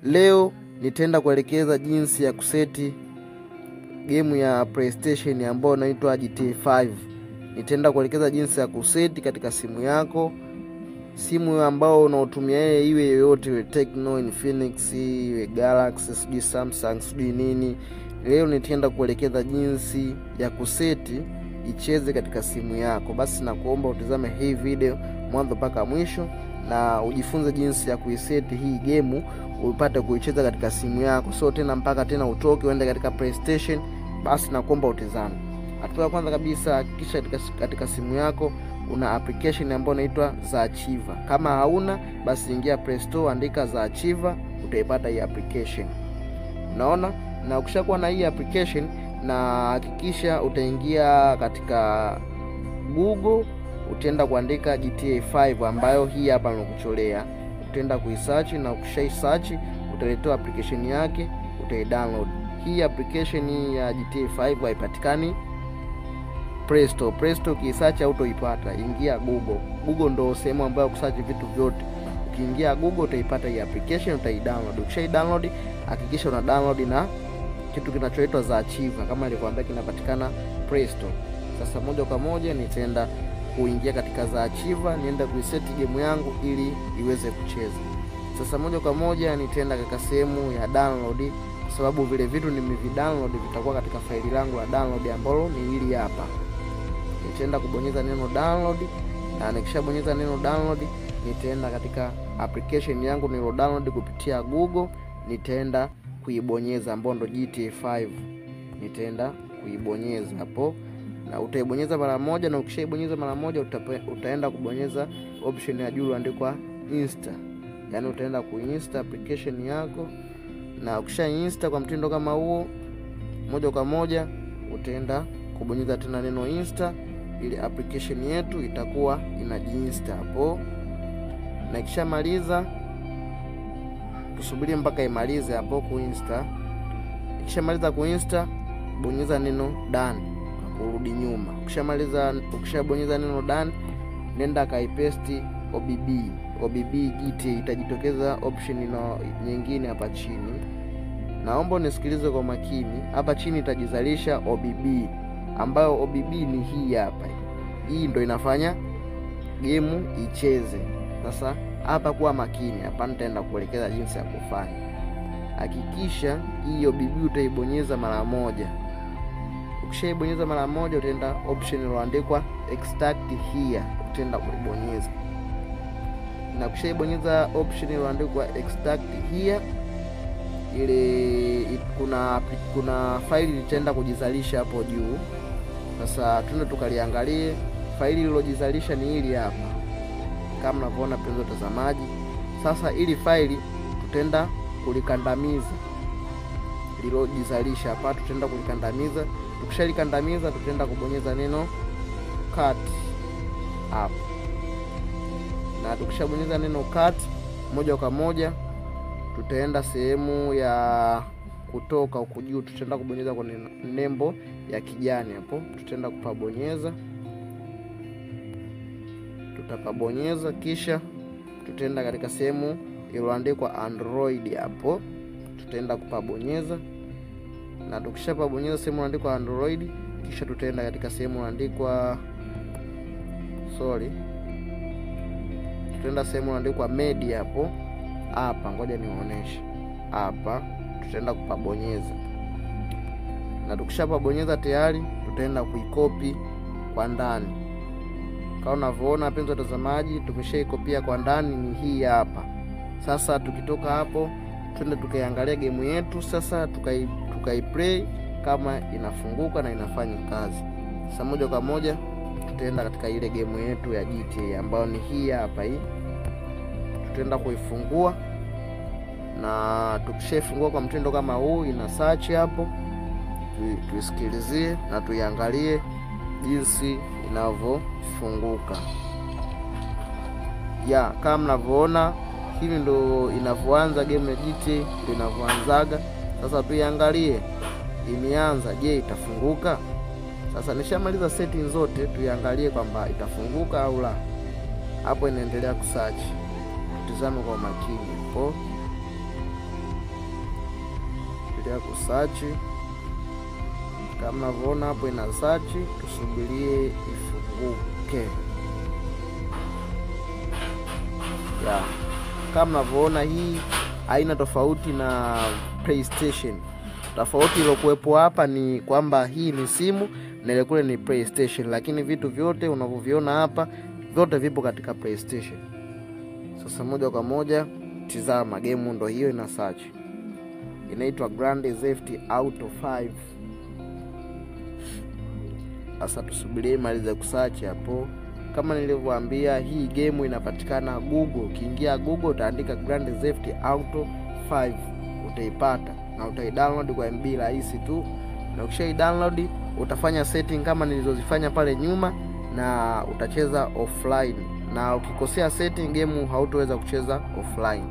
Leo nitaenda kuelekeza jinsi ya kuseti game ya PlayStation ambayo inaitwa GTA 5. Nitaenda kuelekeza jinsi ya kuseti katika simu yako. Simu ambayo unaotumia yeye, iwe yoyote, iwe Tecno, Infinix, iwe Galaxy, sijui Samsung, sijui nini. Leo nitaenda kuelekeza jinsi ya kuseti icheze katika simu yako. Basi nakuomba utazame hii video mwanzo mpaka mwisho na ujifunze jinsi ya kuiseti hii game upate kuicheza katika simu yako. So tena mpaka tena utoke uende katika PlayStation. Basi nakuomba utazame. Hatua ya kwanza kabisa, hakikisha katika simu yako una application ambayo inaitwa Zachiva. Kama hauna, basi ingia Play Store, andika Zachiva, utaipata hii application. Unaona? Na ukishakuwa na hii application, na hakikisha utaingia katika Google, utaenda kuandika GTA 5 ambayo hii hapa ninakucholea. Utaenda kuisearch, na ukishaisearch utaletewa application yake, utaidownload. Hii application ya GTA 5 haipatikani Play Store. Play Store ukisearch hautoipata. Ingia Google. Google ndo sehemu ambayo kusearch vitu vyote. Ukiingia Google utaipata hii application, utaidownload. Ukishaidownload, hakikisha una download na kitu kinachoitwa Zachiva kama nilivyoambia kinapatikana Play Store. Sasa moja kwa moja nitaenda kuingia katika Zachiva, nienda kuiset game yangu ili iweze kucheza. Sasa moja kwa moja nitaenda katika sehemu ya download, kwa sababu vile vitu nimevidownload vitakuwa katika faili langu la download ambalo ni hili hapa. Nitaenda kubonyeza neno download, na nikishabonyeza neno download nitaenda katika application yangu nilo download kupitia Google, nitaenda kuibonyeza ambapo ndo GTA 5. Nitaenda kuibonyeza hapo, na utaibonyeza mara moja, na ukishaibonyeza mara moja utaenda kubonyeza option ya juu iliyoandikwa Insta. Yaani utaenda kuinsta application yako, na ukisha-insta kwa mtindo kama huo, moja kwa moja utaenda kubonyeza tena neno Insta, ili application yetu itakuwa inajiinsta hapo. Na ikishamaliza, tusubiri mpaka imalize hapo kuinsta. Ikishamaliza kuinsta, bonyeza neno done kurudi nyuma. Ukishabonyeza neno done, nenda kaipaste OBB GTA, itajitokeza option nyingine hapa chini. Naomba nisikilize kwa makini. Hapa chini itajizalisha OBB, ambayo OBB ni hii hapa. Hii ndio inafanya game icheze. Sasa hapa kuwa makini, hapa nitaenda kuelekeza jinsi ya kufanya. Hakikisha hii OBB utaibonyeza mara moja. Ukishaibonyeza mara moja, utaenda option iliyoandikwa extract here, utaenda kuibonyeza. Na ukishaibonyeza option iliyoandikwa extract here, ile kuna faili litaenda kujizalisha hapo juu. Sasa tunde tukaliangalie faili lililojizalisha ni hili hapa, kama unavyoona penzi watazamaji. Sasa ili faili tutaenda kulikandamiza lililojizalisha hapa, tutaenda kulikandamiza. Tukishalikandamiza, tutaenda kubonyeza neno cut hapo, na tukishabonyeza neno cut, moja kwa moja tutaenda sehemu ya kutoka huku juu, tutaenda kubonyeza kwa nembo ya kijani hapo, tutaenda kupabonyeza. Tutapabonyeza, kisha tutaenda katika sehemu iliyoandikwa Android hapo, tutaenda kupabonyeza. Na tukishapabonyeza sehemu iliyoandikwa Android, kisha tutaenda katika sehemu iliyoandikwa tutaenda sehemu iliyoandikwa media hapo. Hapa ngoja niwaoneshe. Hapa tutaenda kupabonyeza, na tukishapabonyeza tayari tutaenda kuikopi kwa ndani. Kama unavyoona wapenzi watazamaji, tumeshaikopia kwa ndani, ni hii hapa. Sasa tukitoka hapo, twende tukaiangalia game yetu. Sasa tukaiplay kama inafunguka na inafanya kazi. Sasa moja kwa moja tutaenda katika ile game yetu ya GTA ambayo ni hii hapa hii. Tutaenda kuifungua, na tukishafungua kwa mtindo kama huu, ina search hapo. Tuisikilizie na tuiangalie jinsi inavyofunguka. Kama mnavyoona, hivi ndo inavyoanza game ya GTA, ndio inavyoanzaga. Sasa tuiangalie imeanza, je, itafunguka? Sasa nishamaliza settings zote, tuiangalie kwamba itafunguka au la. Hapo inaendelea kusearch. Tazama kwa makini hapo. itaendelea kusearch. Kama mnavyoona hapo ina search, tusubirie ifunguke. Kama mnavyoona hii haina tofauti na PlayStation. Tofauti iliyokuwepo hapa ni kwamba hii ni simu na ile kule ni PlayStation, lakini vitu vyote unavyoviona hapa vyote vipo katika PlayStation. Sasa moja kwa moja tizama game ndo hiyo ina search. Inaitwa Grand Theft Auto 5. Sasa tusubirie malize kusearch hapo. Kama nilivyowaambia, hii game inapatikana Google. Ukiingia Google utaandika Grand Theft Auto 5 utaipata na utaidownload kwa MB rahisi tu. Na ukishaidownload utafanya setting kama nilizozifanya pale nyuma na utacheza offline. Na ukikosea setting game hautoweza kucheza offline.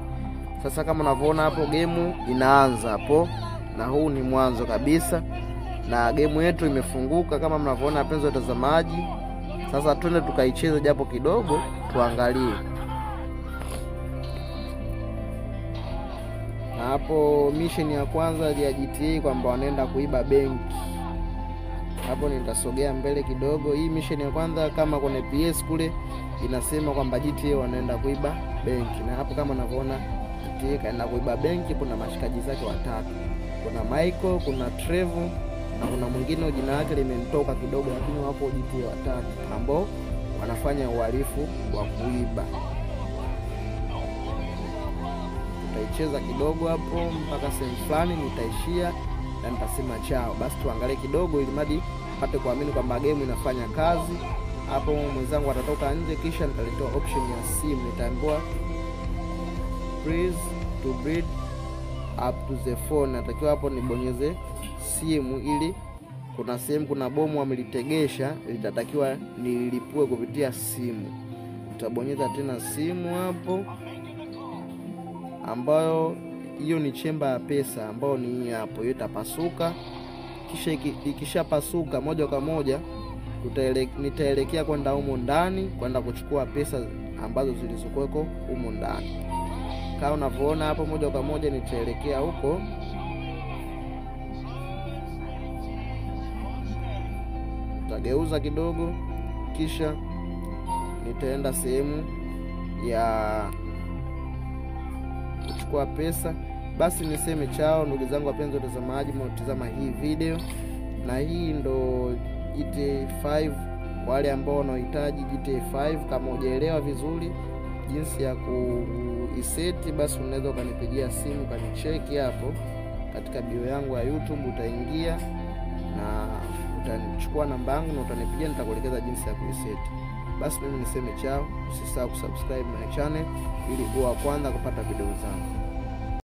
Sasa kama unavyoona hapo game inaanza hapo, na huu ni mwanzo kabisa na game yetu imefunguka kama mnavyoona wapenzi watazamaji. Sasa twende tukaicheze japo kidogo tuangalie. Na hapo mission ya kwanza ya GTA kwamba wanaenda kuiba benki. Hapo nitasogea mbele kidogo. Hii mission ya kwanza kama kwenye PS kule inasema kwamba GTA wanaenda kuiba benki. Na hapo kama unavyoona GTA kaenda kuiba benki, kuna mashikaji zake watatu. Kuna Michael, kuna Trevor na kuna mwingine jina lake limenitoka kidogo, lakini wapo GTA watatu ambao wanafanya uhalifu wa kuiba. Tutaicheza kidogo hapo mpaka sehemu fulani nitaishia na nitasema chao. Basi tuangalie kidogo ili madi pate kuamini kwamba game inafanya kazi. Hapo mwenzangu atatoka nje, kisha nitaletea option ya simu. Nitaambiwa please to bring up to the phone. Natakiwa hapo nibonyeze simu ili kuna sehemu kuna bomu amelitegesha, litatakiwa nilipue kupitia simu. Utabonyeza tena simu hapo, ambayo hiyo ni chemba ya pesa ambayo ni hapo. Hiyo itapasuka, kisha ikishapasuka moja kwa moja nitaelekea kwenda humo ndani kwenda kuchukua pesa ambazo zilizokuweko humo ndani. Kama unavyoona hapo moja kwa moja nitaelekea huko. Nitageuza kidogo, kisha nitaenda sehemu ya kuchukua pesa. Basi niseme chao ndugu zangu wapenzi watazamaji mnaotazama hii video. Na hii ndo GTA 5. Wale ambao wanahitaji GTA 5, kama hujaelewa vizuri jinsi ya kuiseti, basi unaweza ukanipigia simu kanicheki hapo katika bio yangu ya YouTube. Utaingia na utachukua namba yangu na utanipigia, nitakuelekeza jinsi ya kuiseti. Basi mimi niseme chao, usisahau kusubscribe my channel ili uwe wa kwanza kupata video zangu.